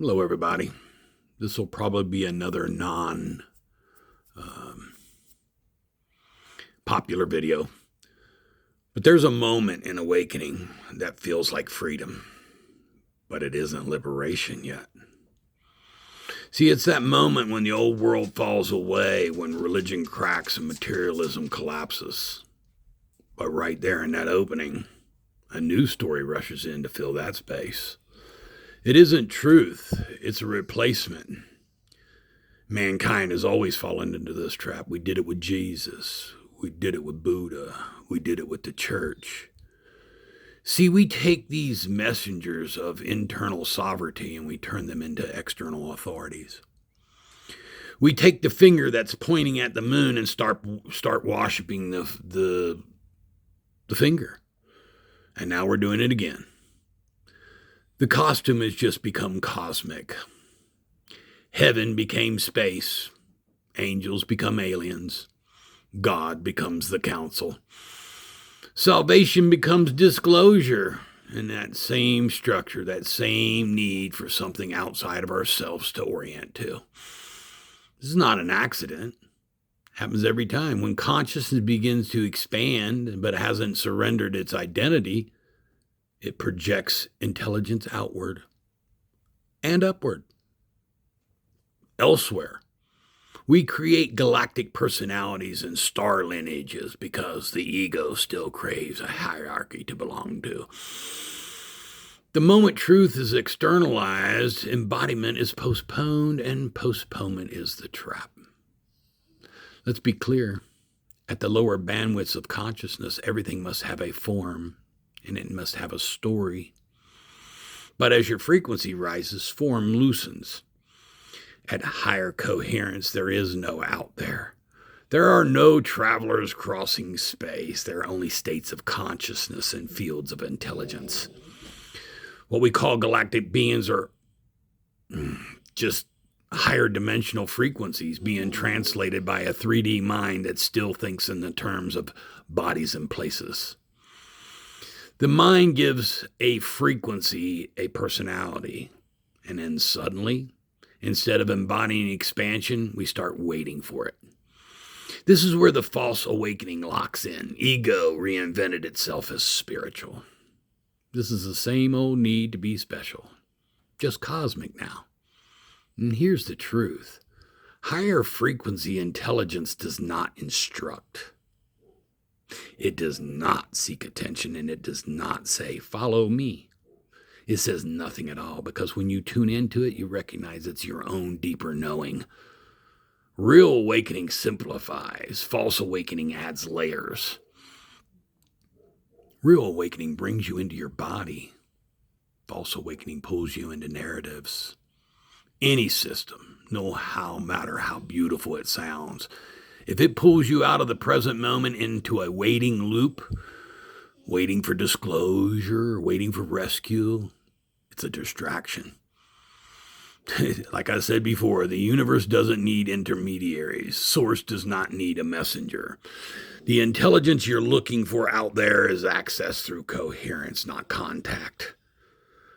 Hello, everybody. This will probably be another popular video, but there's a moment in awakening that feels like freedom, but it isn't liberation yet. See, it's that moment when the old world falls away, when religion cracks and materialism collapses. But right there in that opening, a new story rushes in to fill that space. It isn't truth, it's a replacement. Mankind has always fallen into this trap. We did it with Jesus. We did it with Buddha. We did it with the church. See, we take these messengers of internal sovereignty and we turn them into external authorities. We take the finger that's pointing at the moon and start worshiping the finger. And now we're doing it again. The costume has just become cosmic. Heaven became space. Angels become aliens. God becomes the council. Salvation becomes disclosure. And that same structure, that same need for something outside of ourselves to orient to. This is not an accident. It happens every time. When consciousness begins to expand but hasn't surrendered its identity, it projects intelligence outward and upward. Elsewhere, we create galactic personalities and star lineages because the ego still craves a hierarchy to belong to. The moment truth is externalized, embodiment is postponed, and postponement is the trap. Let's be clear. At the lower bandwidths of consciousness, everything must have a form, and it must have a story. But as your frequency rises, form loosens. At higher coherence, there is no out there. There are no travelers crossing space. There are only states of consciousness and fields of intelligence. What we call galactic beings are just higher dimensional frequencies being translated by a 3D mind that still thinks in the terms of bodies and places. The mind gives a frequency a personality, and then suddenly, instead of embodying expansion, we start waiting for it. This is where the false awakening locks in. Ego reinvented itself as spiritual. This is the same old need to be special, just cosmic now. And here's the truth. Higher frequency intelligence does not instruct. It does not seek attention, and it does not say, follow me. It says nothing at all, because when you tune into it, you recognize it's your own deeper knowing. Real awakening simplifies. False awakening adds layers. Real awakening brings you into your body. False awakening pulls you into narratives. Any system, no matter how beautiful it sounds, if it pulls you out of the present moment into a waiting loop, waiting for disclosure, waiting for rescue, it's a distraction. Like I said before, the universe doesn't need intermediaries. Source does not need a messenger. The intelligence you're looking for out there is accessed through coherence, not contact.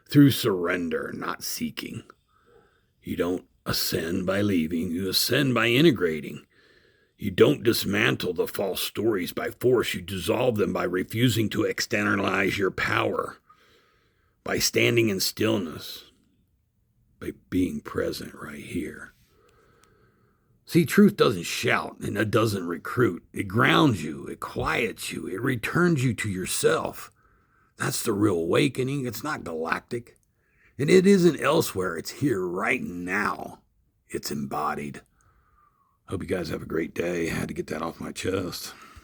Through surrender, not seeking. You don't ascend by leaving, you ascend by integrating. You don't dismantle the false stories by force. You dissolve them by refusing to externalize your power, by standing in stillness, by being present right here. See, truth doesn't shout and it doesn't recruit. It grounds you, it quiets you, it returns you to yourself. That's the real awakening. It's not galactic. And it isn't elsewhere. It's here right now. It's embodied. Hope you guys have a great day. I had to get that off my chest.